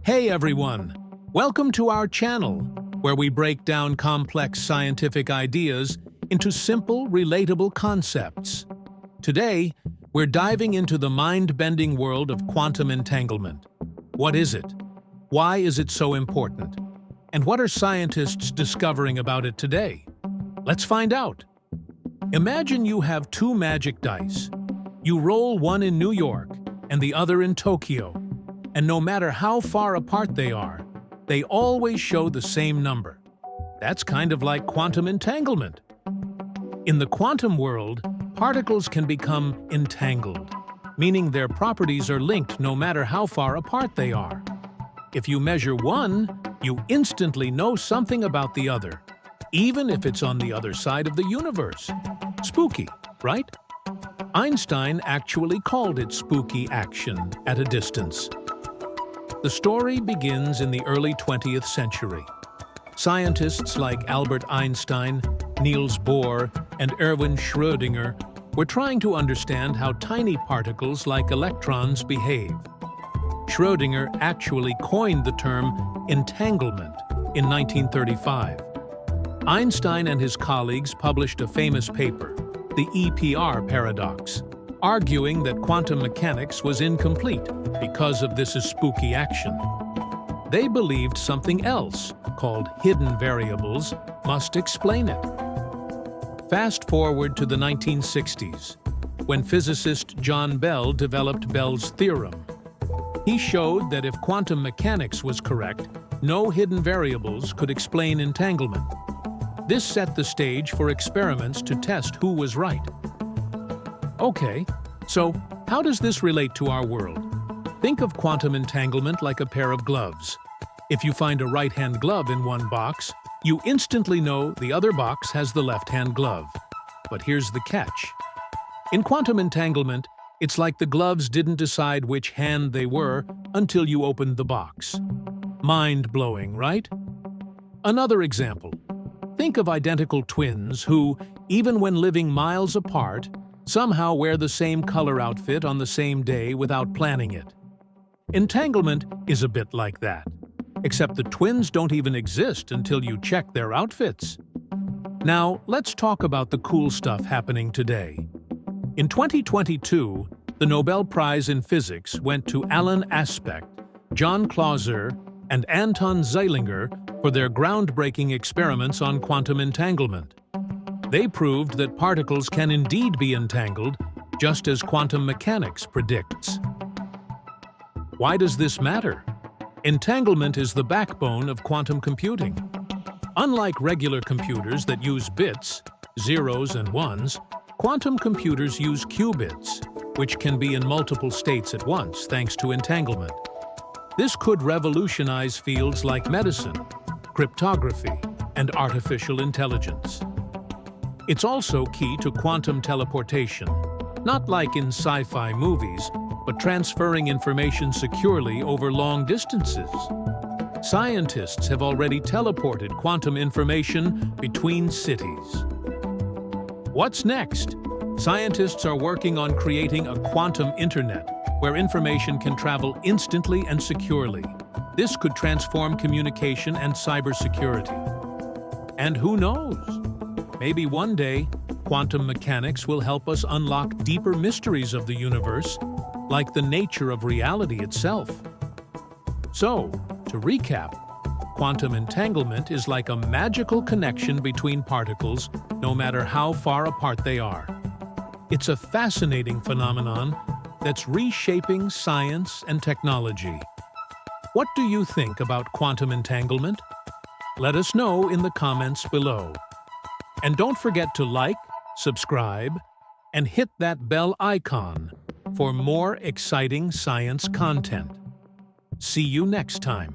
Hey everyone! Welcome to our channel, where we break down complex scientific ideas into simple, relatable concepts. Today, we're diving into the mind-bending world of quantum entanglement. What is it? Why is it so important? And what are scientists discovering about it today? Let's find out. Imagine you have two magic dice. You roll one in New York and the other in Tokyo. And no matter how far apart they are, they always show the same number. That's kind of like quantum entanglement. In the quantum world, particles can become entangled, meaning their properties are linked no matter how far apart they are. If you measure one, you instantly know something about the other, even if it's on the other side of the universe. Spooky, right? Einstein actually called it spooky action at a distance. The story begins in the early 20th century. Scientists like Albert Einstein, Niels Bohr, and Erwin Schrödinger were trying to understand how tiny particles like electrons behave. Schrödinger actually coined the term entanglement in 1935. Einstein and his colleagues published a famous paper, the EPR paradox, arguing that quantum mechanics was incomplete because of this spooky action. They believed something else, called hidden variables, must explain it. Fast forward to the 1960s, when physicist John Bell developed Bell's theorem. He showed that if quantum mechanics was correct, no hidden variables could explain entanglement. This set the stage for experiments to test who was right. Okay, so how does this relate to our world? Think of quantum entanglement like a pair of gloves. If you find a right-hand glove in one box, you instantly know the other box has the left-hand glove. But here's the catch. In quantum entanglement, it's like the gloves didn't decide which hand they were until you opened the box. Mind-blowing, right? Another example. Think of identical twins who, even when living miles apart, somehow wear the same color outfit on the same day without planning it. Entanglement is a bit like that, except the twins don't even exist until you check their outfits. Now, let's talk about the cool stuff happening today. In 2022, the Nobel Prize in Physics went to Alan Aspect, John Clauser, and Anton Zeilinger for their groundbreaking experiments on quantum entanglement. They proved that particles can indeed be entangled, just as quantum mechanics predicts. Why does this matter? Entanglement is the backbone of quantum computing. Unlike regular computers that use bits, zeros and ones, quantum computers use qubits, which can be in multiple states at once thanks to entanglement. This could revolutionize fields like medicine, cryptography, and artificial intelligence. It's also key to quantum teleportation, not like in sci-fi movies, but transferring information securely over long distances. Scientists have already teleported quantum information between cities. What's next? Scientists are working on creating a quantum internet where information can travel instantly and securely. This could transform communication and cybersecurity. And who knows? Maybe one day, quantum mechanics will help us unlock deeper mysteries of the universe, like the nature of reality itself. So, to recap, quantum entanglement is like a magical connection between particles, no matter how far apart they are. It's a fascinating phenomenon that's reshaping science and technology. What do you think about quantum entanglement? Let us know in the comments below. And don't forget to like, subscribe, and hit that bell icon for more exciting science content. See you next time.